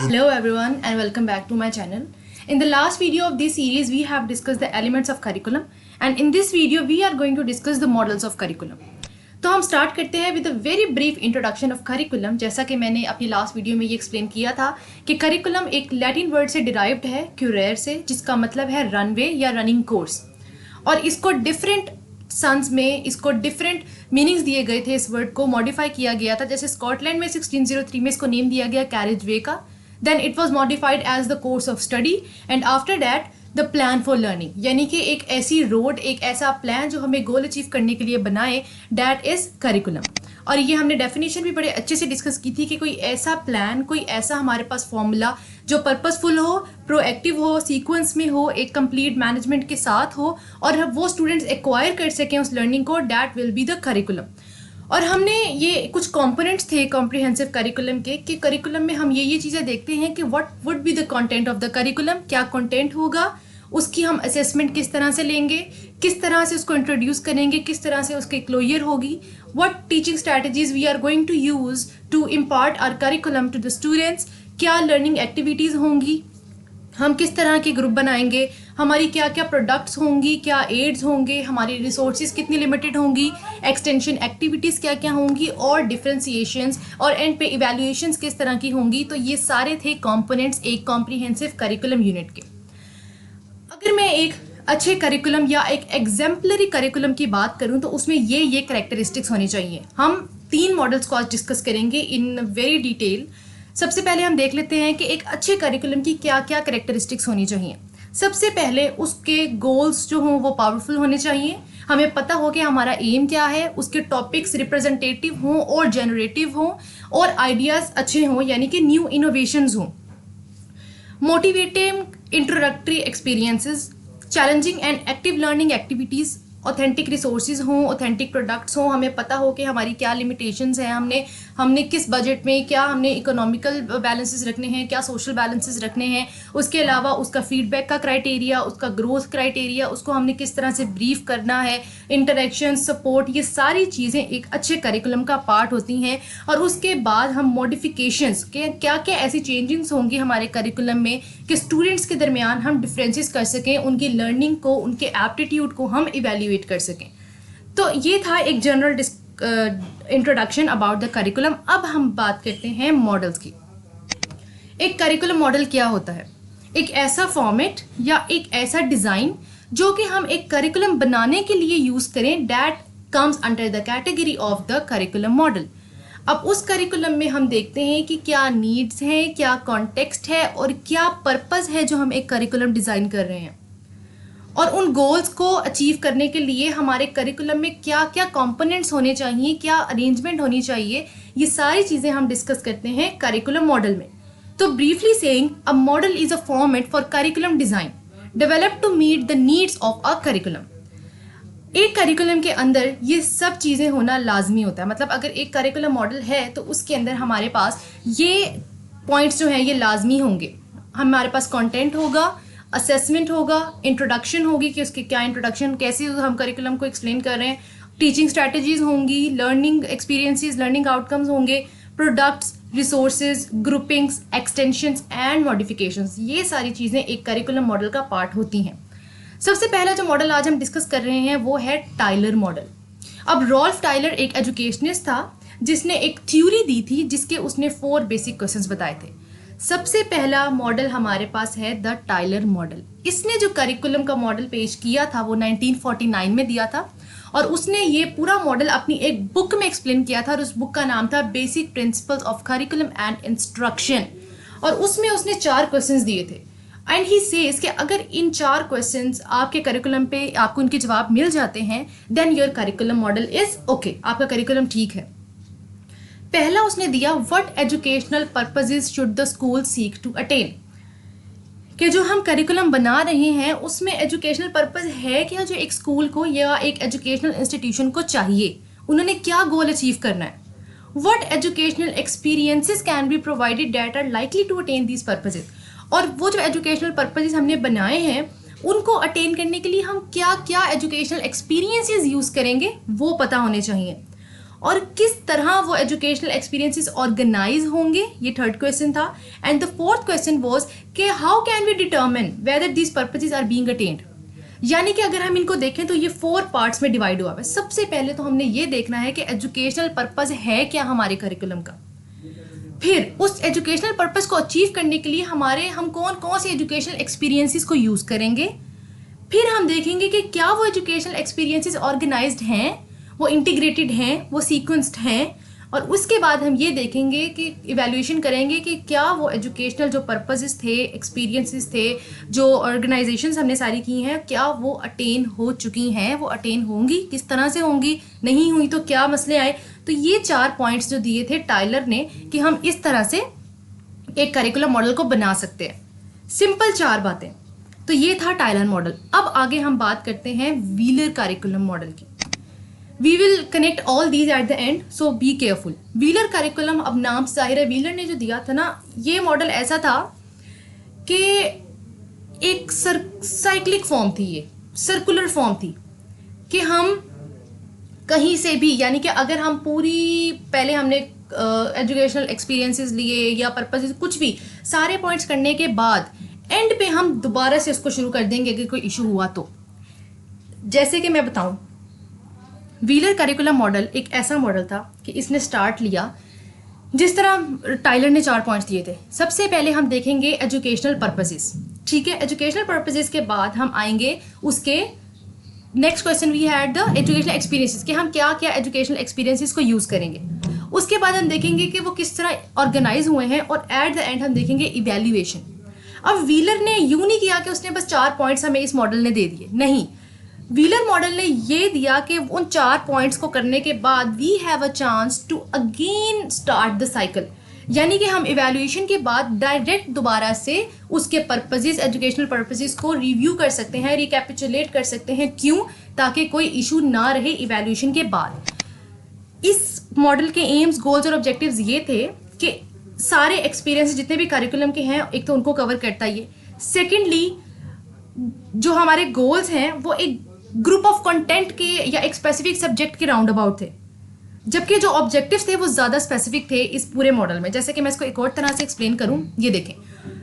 Hello everyone and welcome back to my channel. In the last video of this series we have discussed the elements of curriculum and in this video we are going to discuss the models of curriculum. तो हम start करते हैं with a very brief introduction of curriculum. जैसा कि मैंने अपनी last video में ये एक्सप्लेन किया था कि करिकुलम एक लैटिन वर्ड से डिराइव्ड है, क्यूरेर से, जिसका मतलब है रनवे या रनिंग कोर्स। और इसको डिफरेंट सन्स में इसको डिफरेंट मीनिंग्स दिए गए थे, इस वर्ड को मॉडिफाई किया गया था। जैसे स्कॉटलैंड में 1603 में इसको नेम दिया गया कैरेज वे का, then it was modified as the course of study and after that the plan for learning, यानी कि एक ऐसी रोड, एक ऐसा प्लान जो हमें गोल अचीव करने के लिए बनाए, दैट इज करिकुलम। और ये हमने डेफिनेशन भी बड़े अच्छे से डिस्कस की थी कि कोई ऐसा प्लान, कोई ऐसा हमारे पास फॉर्मूला जो पर्पसफुल हो, प्रोएक्टिव हो, सीक्वेंस में हो, एक कंप्लीट मैनेजमेंट के साथ हो और वो स्टूडेंट्स एक्वायर कर सकें उस लर्निंग को, that will be the curriculum. और हमने ये कुछ कंपोनेंट्स थे कॉम्प्रिहेंसिव करिकुलम के, कि करिकुलम में हम ये चीज़ें देखते हैं कि what would be the content of the curriculum, क्या कंटेंट होगा, उसकी हम असेसमेंट किस तरह से लेंगे, किस तरह से उसको इंट्रोड्यूस करेंगे, किस तरह से उसकी क्लोजर होगी, what teaching strategies we are going to use to impart our curriculum to the students, क्या लर्निंग एक्टिविटीज़ होंगी, हम किस तरह के ग्रुप बनाएंगे, हमारी क्या क्या प्रोडक्ट्स होंगी, क्या एड्स होंगे, हमारी रिसोर्सेज कितनी लिमिटेड होंगी, एक्सटेंशन एक्टिविटीज़ क्या क्या होंगी और डिफ्रेंसिएशंस और एंड पे इवैल्यूएशंस किस तरह की होंगी। तो ये सारे थे कंपोनेंट्स एक कॉम्प्रिहेंसिव करिकुलम यूनिट के। अगर मैं एक अच्छे करिकुलम या एक एग्जाम्पलरी करिकुलम की बात करूं तो उसमें ये करेक्टरिस्टिक्स होनी चाहिए। हम 3 मॉडल्स को आज डिस्कस करेंगे इन वेरी डिटेल। सबसे पहले हम देख लेते हैं कि एक अच्छे करिकुलम की क्या क्या करेक्टरिस्टिक्स होनी चाहिए। सबसे पहले उसके गोल्स जो हों वो पावरफुल होने चाहिए, हमें पता हो कि हमारा एम क्या है, उसके टॉपिक्स रिप्रेजेंटेटिव हों और जनरेटिव हों और आइडियाज़ अच्छे हों, यानी कि न्यू इनोवेशंस हों। Motivating introductory experiences, challenging and active learning activities, authentic resources हों, ऑथेंटिक प्रोडक्ट्स हों, हमें पता हो कि हमारी क्या लिमिटेशंस हैं, हमने किस बजट में क्या हमने इकोनॉमिकल बैलेंसेस रखने हैं, क्या सोशल बैलेंसेस रखने हैं, उसके अलावा उसका फीडबैक का क्राइटेरिया, उसका ग्रोथ क्राइटेरिया, उसको हमने किस तरह से ब्रीफ करना है, इंटरेक्शन, सपोर्ट, ये सारी चीज़ें एक अच्छे करिकुलम का पार्ट होती हैं। और उसके बाद हम मॉडिफिकेशंस के क्या क्या ऐसी चेंजिंग्स होंगी हमारे करिकुलम में कि स्टूडेंट्स के दरमियान हम डिफरेंसेस कर सकें, उनकी लर्निंग को, उनके एप्टीट्यूड को हम इवेल्युएट कर सकें। तो ये था एक general introduction about the curriculum. अब हम बात करते हैं मॉडल्स की। एक करिकुलम मॉडल क्या होता है? एक ऐसा फॉर्मेट या एक ऐसा डिज़ाइन जो कि हम एक करिकुलम बनाने के लिए यूज़ करें, that comes under the category of the curriculum model. अब उस करिकुलम में हम देखते हैं कि क्या नीड्स हैं, क्या कॉन्टेक्स्ट है और क्या पर्पस है जो हम एक करिकुलम डिज़ाइन कर रहे हैं, और उन गोल्स को अचीव करने के लिए हमारे करिकुलम में क्या क्या कंपोनेंट्स होने चाहिए, क्या अरेंजमेंट होनी चाहिए, ये सारी चीज़ें हम डिस्कस करते हैं करिकुलम मॉडल में। तो briefly saying, a model is a format for curriculum design developed to meet the needs of a curriculum. एक करिकुलम के अंदर ये सब चीज़ें होना लाजमी होता है। मतलब अगर एक करिकुलम मॉडल है तो उसके अंदर हमारे पास ये पॉइंट्स जो हैं ये लाजमी होंगे। हमारे पास कंटेंट होगा, असेसमेंट होगा, इंट्रोडक्शन होगी कि उसके क्या इंट्रोडक्शन, कैसे हम करिकुलम को एक्सप्लेन कर रहे हैं, टीचिंग स्ट्रैटेजीज होंगी, लर्निंग एक्सपीरियंसेस, लर्निंग आउटकम्स होंगे, products, resources, groupings, extensions and modifications. ये सारी चीज़ें एक करिकुलम मॉडल का पार्ट होती हैं। सबसे पहला जो मॉडल आज हम डिस्कस कर रहे हैं वो है टाइलर मॉडल। अब रॉल्फ टाइलर एक एजुकेशनिस्ट था जिसने एक थ्योरी दी थी जिसके उसने 4 बेसिक क्वेश्चंस बताए थे। सबसे पहला मॉडल हमारे पास है द टाइलर मॉडल। इसने जो करिकुलम का मॉडल पेश किया था वो 1949 में दिया था और उसने ये पूरा मॉडल अपनी एक बुक में एक्सप्लेन किया था और उस बुक का नाम था basic principles of curriculum and instruction. और उसमें उसने 4 क्वेश्चंस दिए थे एंड ही सेज कि अगर इन 4 क्वेश्चंस आपके करिकुलम पे आपको उनके जवाब मिल जाते हैं, then your curriculum model is okay, आपका करिकुलम ठीक है। पहला उसने दिया, what educational purposes should the school seek to attain, कि जो हम करिकुलम बना रहे हैं उसमें एजुकेशनल पर्पस है क्या जो एक स्कूल को या एक एजुकेशनल इंस्टीट्यूशन को चाहिए, उन्होंने क्या गोल अचीव करना है। What educational experiences can be provided that are likely to attain these purposes, और वो जो एजुकेशनल पर्पसेस हमने बनाए हैं उनको अटेन करने के लिए हम क्या क्या एजुकेशनल एक्सपीरियंसेस यूज़ करेंगे वो पता होने चाहिए। और किस तरह वो एजुकेशनल एक्सपीरियंसेस ऑर्गेनाइज होंगे, ये थर्ड क्वेश्चन था। And the fourth question was कि how can we determine whether these purposes are being attained. यानी कि अगर हम इनको देखें तो ये 4 पार्ट्स में डिवाइड हुआ है। सबसे पहले तो हमने ये देखना है कि एजुकेशनल पर्पस है क्या हमारे करिकुलम का, फिर उस एजुकेशनल पर्पस को अचीव करने के लिए हम कौन कौन से एजुकेशनल एक्सपीरियंसेस को यूज़ करेंगे, फिर हम देखेंगे कि क्या वो एजुकेशनल एक्सपीरियंसेस ऑर्गेनाइज्ड हैं, वो इंटीग्रेटेड हैं, वो सीक्वेंस्ड हैं, और उसके बाद हम ये देखेंगे कि इवैल्यूएशन करेंगे कि क्या वो एजुकेशनल जो पर्पसेस थे, एक्सपीरियंसेस थे, जो ऑर्गेनाइजेशंस हमने सारी की हैं, क्या वो अटेन हो चुकी हैं, वो अटेन होंगी, किस तरह से होंगी, नहीं हुई तो क्या मसले आए। तो ये 4 पॉइंट्स जो दिए थे टाइलर ने कि हम इस तरह से एक करिकुलम मॉडल को बना सकते हैं, सिंपल 4 बातें। तो ये था टाइलर मॉडल। अब आगे हम बात करते हैं व्हीलर करिकुलम मॉडल की। We will connect all these at the end, so be careful. Wheeler curriculum, अब नाम से जाहिर है, व्हीलर ने जो दिया था ना, ये मॉडल ऐसा था कि एक साइक्लिक फॉर्म थी, ये सर्कुलर फॉर्म थी कि हम कहीं से भी, यानी कि अगर हम पूरी पहले हमने एजुकेशनल एक्सपीरियंसेस लिए या पर्पसेस कुछ भी सारे पॉइंट्स करने के बाद एंड पे हम दोबारा से उसको शुरू कर देंगे अगर कोई इशू हुआ तो। जैसे कि मैं बताऊं, व्हीलर करिकुलम मॉडल एक ऐसा मॉडल था कि इसने स्टार्ट लिया जिस तरह टाइलर ने 4 पॉइंट्स दिए थे। सबसे पहले हम देखेंगे एजुकेशनल पर्पसेस, ठीक है। एजुकेशनल पर्पसेस के बाद हम आएंगे उसके next question, we had the educational experiences, कि हम क्या क्या एजुकेशनल एक्सपीरियंसेस को यूज़ करेंगे। उसके बाद हम देखेंगे कि वो किस तरह ऑर्गेनाइज हुए हैं, और एट द एंड हम देखेंगे इवैल्यूएशन। अब व्हीलर ने यूं नहीं किया कि उसने बस 4 पॉइंट्स हमें इस मॉडल ने दे दिए, नहीं। व्हीलर मॉडल ने ये दिया कि उन 4 पॉइंट्स को करने के बाद we have a chance to again start the cycle, यानी कि हम इवैल्यूएशन के बाद डायरेक्ट दोबारा से उसके पर्पसेस, एजुकेशनल पर्पसेस को रिव्यू कर सकते हैं, रिकैपिचुलेट कर सकते हैं। क्यों? ताकि कोई इशू ना रहे इवैल्यूएशन के बाद। इस मॉडल के एम्स, गोल्स और ऑब्जेक्टिव्स ये थे कि सारे एक्सपीरियंस जितने भी करिकुलम के हैं, एक तो उनको कवर करता है। सेकेंडली, जो हमारे गोल्स हैं वो एक ग्रुप ऑफ कंटेंट के या एक स्पेसिफिक सब्जेक्ट के राउंड अबाउट थे, जबकि जो ऑब्जेक्टिव्स थे वो ज़्यादा स्पेसिफिक थे इस पूरे मॉडल में। जैसे कि मैं इसको एक और तरह से एक्सप्लेन करूं, ये देखें।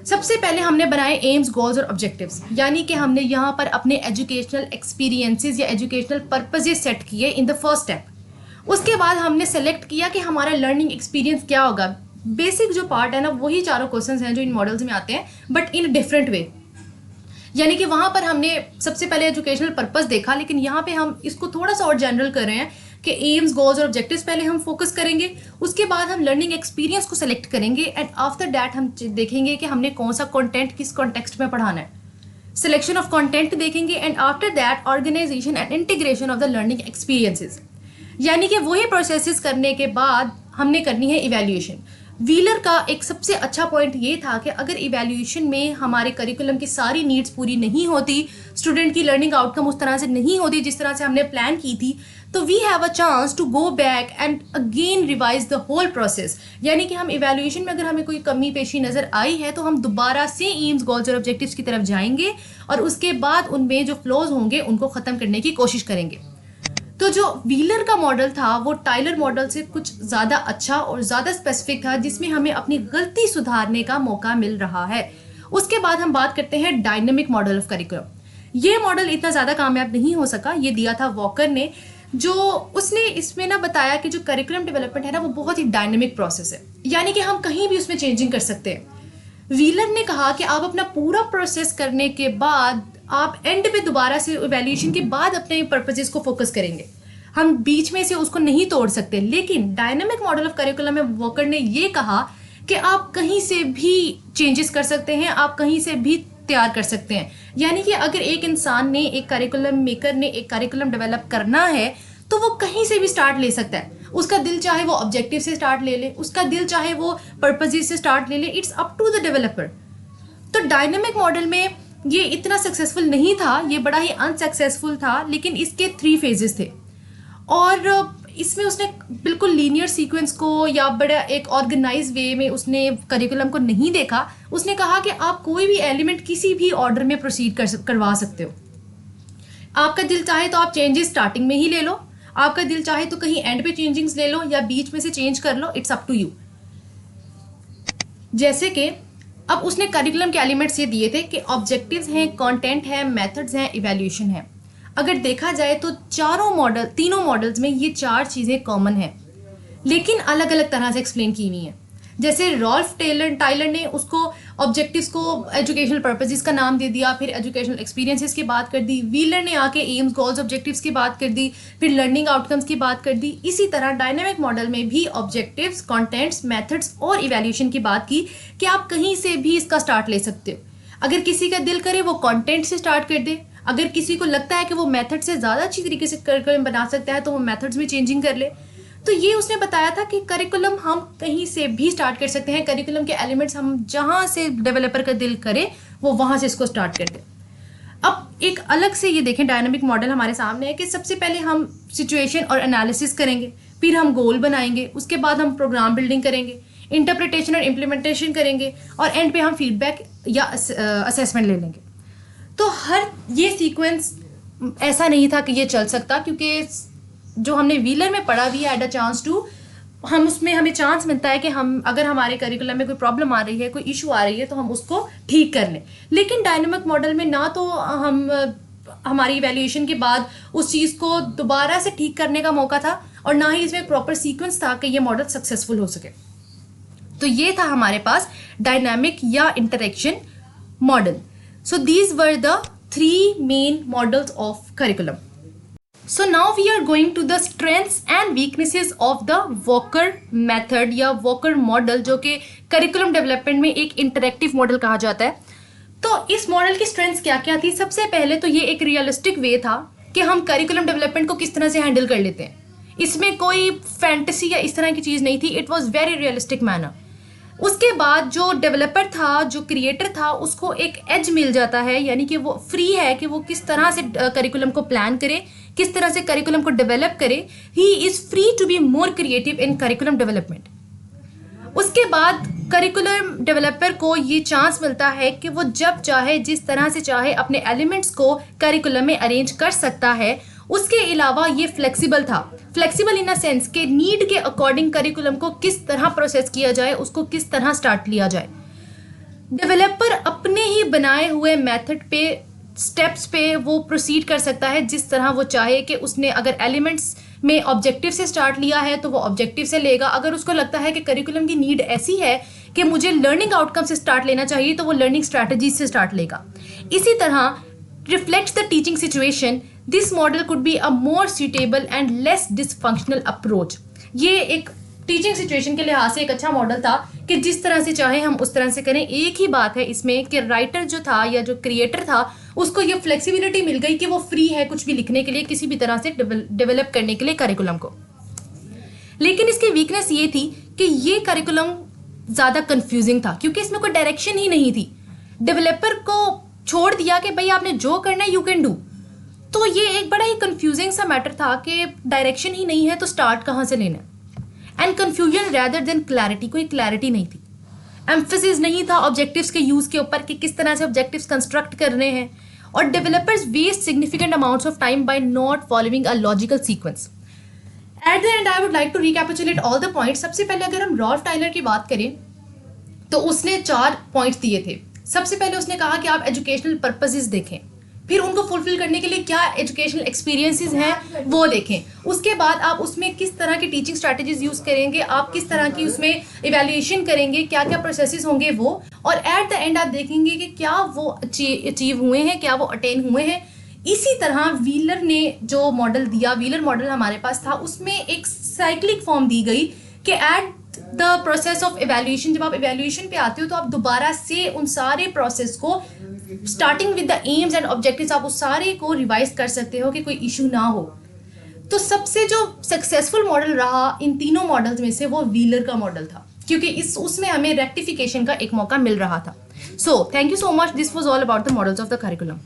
सबसे पहले हमने बनाए एम्स, गोल्स और ऑब्जेक्टिव्स, यानी कि हमने यहाँ पर अपने एजुकेशनल एक्सपीरियंसेस या एजुकेशनल पर्पसेस सेट किए इन द फर्स्ट स्टेप। उसके बाद हमने सेलेक्ट किया कि हमारा लर्निंग एक्सपीरियंस क्या होगा। बेसिक जो पार्ट है ना, वही 4 क्वेश्चन हैं जो इन मॉडल्स में आते हैं, बट इन डिफरेंट वे। यानी कि वहाँ पर हमने सबसे पहले एजुकेशनल पर्पस देखा, लेकिन यहाँ पे हम इसको थोड़ा सा और जनरल कर रहे हैं कि एम्स, गोल्स और ऑब्जेक्टिव्स पहले हम फोकस करेंगे, उसके बाद हम लर्निंग एक्सपीरियंस को सेलेक्ट करेंगे, एंड आफ्टर दैट हम देखेंगे कि हमने कौन सा कंटेंट किस कॉन्टेक्स्ट में पढ़ाना है। सिलेक्शन ऑफ कंटेंट देखेंगे, and after that organisation and integration of the learning experiences. यानी कि वही प्रोसेसेस करने के बाद हमने करनी है इवैल्यूएशन। व्हीलर का एक सबसे अच्छा पॉइंट ये था कि अगर इवैल्यूएशन में हमारे करिकुलम की सारी नीड्स पूरी नहीं होती, स्टूडेंट की लर्निंग आउटकम उस तरह से नहीं होती जिस तरह से हमने प्लान की थी, तो we have a chance to go back and again revise the whole process. यानी कि हम इवैल्यूएशन में अगर हमें कोई कमी पेशी नज़र आई है तो हम दोबारा से एम्स, गोल्स और ऑब्जेक्टिव्स की तरफ जाएंगे, और उसके बाद उनमें जो फ्लॉज होंगे उनको ख़त्म करने की कोशिश करेंगे। तो जो व्हीलर का मॉडल था वो टाइलर मॉडल से कुछ ज़्यादा अच्छा और ज़्यादा स्पेसिफिक था, जिसमें हमें अपनी गलती सुधारने का मौका मिल रहा है। उसके बाद हम बात करते हैं डायनेमिक मॉडल ऑफ करिकुलम। ये मॉडल इतना ज़्यादा कामयाब नहीं हो सका, ये दिया था वॉकर ने, जो उसने इसमें ना बताया कि जो करिकुलम डेवलपमेंट है ना वो बहुत ही डायनेमिक प्रोसेस है, यानी कि हम कहीं भी उसमें चेंजिंग कर सकते हैं। व्हीलर ने कहा कि आप अपना पूरा प्रोसेस करने के बाद आप एंड पे दोबारा से इवैल्यूएशन के बाद अपने पर्पसेस को फोकस करेंगे, हम बीच में से उसको नहीं तोड़ सकते। लेकिन डायनामिक मॉडल ऑफ करिकुलम में वॉकर ने ये कहा कि आप कहीं से भी चेंजेस कर सकते हैं, आप कहीं से भी तैयार कर सकते हैं। यानी कि अगर एक इंसान ने, एक करिकुलम मेकर ने एक करिकुलम डेवलप करना है तो वो कहीं से भी स्टार्ट ले सकता है। उसका दिल चाहे वो ऑब्जेक्टिव से स्टार्ट ले ले, उसका दिल चाहे वो पर्पसेस से स्टार्ट ले ले, it's up to the developer. तो डायनामिक मॉडल में ये इतना सक्सेसफुल नहीं था, ये बड़ा ही अनसक्सेसफुल था, लेकिन इसके 3 फेजेस थे, और इसमें उसने बिल्कुल लीनियर सीक्वेंस को या बड़ा एक ऑर्गेनाइज वे में उसने करिकुलम को नहीं देखा। उसने कहा कि आप कोई भी एलिमेंट किसी भी ऑर्डर में प्रोसीड करवा सकते हो। आपका दिल चाहे तो आप चेंजेस स्टार्टिंग में ही ले लो, आपका दिल चाहे तो कहीं एंड पे चेंजिंग्स ले लो या बीच में से चेंज कर लो, इट्स अप टू यू। जैसे कि अब उसने करिकुलम के एलिमेंट्स ये दिए थे कि ऑब्जेक्टिव्स हैं, कंटेंट है, मेथड्स हैं, इवैल्यूएशन है। अगर देखा जाए तो तीनों मॉडल्स में ये 4 चीज़ें कॉमन हैं, लेकिन अलग अलग तरह से एक्सप्लेन की हुई हैं। जैसे रॉल्फ टाइलर ने उसको ऑब्जेक्टिव्स को एजुकेशनल पर्पसेस का नाम दे दिया, फिर एजुकेशनल एक्सपीरियंसेस की बात कर दी। व्हीलर ने आके एम्स, गोल्स, ऑब्जेक्टिव्स की बात कर दी, फिर लर्निंग आउटकम्स की बात कर दी। इसी तरह डायनामिक मॉडल में भी ऑब्जेक्टिव्स, कंटेंट्स, मेथड्स और इवैल्यूएशन की बात की कि आप कहीं से भी इसका स्टार्ट ले सकते हो। अगर किसी का दिल करे वो कंटेंट से स्टार्ट कर दे, अगर किसी को लगता है कि वो मेथड से ज़्यादा अच्छी तरीके से करिकुलम बना सकता है तो वो मेथड्स में चेंजिंग कर ले। तो ये उसने बताया था कि करिकुलम हम कहीं से भी स्टार्ट कर सकते हैं, करिकुलम के एलिमेंट्स हम जहाँ से डेवलपर का दिल करे वो वहाँ से इसको स्टार्ट कर दे। अब एक अलग से ये देखें, डायनामिक मॉडल हमारे सामने है कि सबसे पहले हम सिचुएशन और एनालिसिस करेंगे, फिर हम गोल बनाएंगे, उसके बाद हम प्रोग्राम बिल्डिंग करेंगे, इंटरप्रिटेशन और इम्प्लीमेंटेशन करेंगे और एंड पे हम फीडबैक या असेसमेंट ले लेंगे। तो ये सीक्वेंस ऐसा नहीं था कि ये चल सकता, क्योंकि जो हमने व्हीलर में पढ़ा, we had a chance to, हमें चांस मिलता है कि हम अगर हमारे करिकुलम में कोई प्रॉब्लम आ रही है, कोई इशू आ रही है तो हम उसको ठीक कर लें। लेकिन डायनामिक मॉडल में ना तो हमारी इवैल्यूएशन के बाद उस चीज़ को दोबारा से ठीक करने का मौका था और ना ही इसमें प्रॉपर सीक्वेंस था कि ये मॉडल सक्सेसफुल हो सके। तो ये था हमारे पास डायनामिक या interaction model. So these were the 3 main models of curriculum. So now we are going to the strengths and weaknesses of the Walker method या Walker model, जो कि करिकुलम डेवलपमेंट में एक इंटरेक्टिव मॉडल कहा जाता है। तो इस मॉडल की स्ट्रेंथ्स क्या क्या थी? सबसे पहले तो ये एक रियलिस्टिक वे था कि हम करिकुलम डेवलपमेंट को किस तरह से हैंडल कर लेते हैं। इसमें कोई फैंटेसी या इस तरह की चीज़ नहीं थी, it was very realistic manner. उसके बाद जो डेवलपर था, जो क्रिएटर था, उसको एक एज मिल जाता है, यानी कि वो फ्री है कि वो किस तरह से करिकुलम को प्लान करे, किस तरह से करिकुलम को डेवलप करे। He is free to be more creative in curriculum development. उसके बाद करिकुलम डेवलपर को ये चांस मिलता है कि वो जब चाहे, जिस तरह से चाहे, अपने एलिमेंट्स को करिकुलम में अरेंज कर सकता है। उसके अलावा ये फ्लेक्सिबल था, फ्लेक्सिबल इन अ सेंस के नीड के अकॉर्डिंग करिकुलम को किस तरह प्रोसेस किया जाए, उसको किस तरह स्टार्ट लिया जाए। डेवलपर अपने ही बनाए हुए मेथड पे, स्टेप्स पे वो प्रोसीड कर सकता है जिस तरह वो चाहे। कि उसने अगर एलिमेंट्स में ऑब्जेक्टिव से स्टार्ट लिया है तो वो ऑब्जेक्टिव से लेगा। अगर उसको लगता है कि करिकुलम की नीड ऐसी है कि मुझे लर्निंग आउटकम से स्टार्ट लेना चाहिए तो वो लर्निंग स्ट्रैटेजी से स्टार्ट लेगा। इसी तरह reflects the teaching situation, this model could be a more suitable and less dysfunctional approach। ये एक टीचिंग सिचुएशन के लिहाज से एक अच्छा मॉडल था कि जिस तरह से चाहे हम उस तरह से करें। एक ही बात है इसमें कि राइटर जो था या जो क्रिएटर था उसको ये फ्लेक्सिबिलिटी मिल गई कि वो फ्री है कुछ भी लिखने के लिए, किसी भी तरह से डेवलप करने के लिए करिकुलम को। लेकिन इसकी वीकनेस ये थी कि ये करिकुलम ज़्यादा कंफ्यूजिंग था, क्योंकि इसमें कोई डायरेक्शन ही नहीं थी। डेवलपर को छोड़ दिया कि भाई आपने जो करना है यू कैन डू। तो ये एक बड़ा ही कंफ्यूजिंग सा मैटर था कि डायरेक्शन ही नहीं है तो स्टार्ट कहाँ से लेना है। And confusion rather than clarity, कोई क्लैरिटी नहीं थी। एम्फेसिस नहीं था ऑब्जेक्टिव्स के यूज़ के ऊपर कि किस तरह से ऑब्जेक्टिव्स कंस्ट्रक्ट करने हैं। और developers waste significant amounts of time by not following a logical sequence. At the end I would like to recapitulate all the points. सबसे पहले अगर हम रॉल्फ टाइलर की बात करें तो उसने 4 पॉइंट्स दिए थे। सबसे पहले उसने कहा कि आप एजुकेशनल पर्पसेस देखें, फिर उनको फुलफिल करने के लिए क्या एजुकेशनल एक्सपीरियंसेस हैं वो देखें। उसके बाद आप उसमें किस तरह की टीचिंग स्ट्रैटेजीज यूज़ करेंगे, आप किस तरह की उसमें इवैल्यूएशन करेंगे, क्या क्या प्रोसेसेस होंगे वो। और एट द एंड आप देखेंगे कि क्या वो अचीव हुए हैं, क्या वो अटेन हुए हैं। इसी तरह व्हीलर ने जो मॉडल दिया, व्हीलर मॉडल हमारे पास था, उसमें एक साइक्लिक फॉर्म दी गई कि at the process of evaluation, जब आप इवैल्यूएशन पे आते हो तो आप दोबारा से उन सारे प्रोसेस को starting with the AIIMS and objectives आप उस सारे को रिवाइज कर सकते हो कि कोई इशू ना हो। तो सबसे जो सक्सेसफुल मॉडल रहा इन तीनों मॉडल्स में से वो व्हीलर का मॉडल था, क्योंकि उसमें हमें रेक्टिफिकेशन का एक मौका मिल रहा था। So thank you so much, this was all about the models of the curriculum.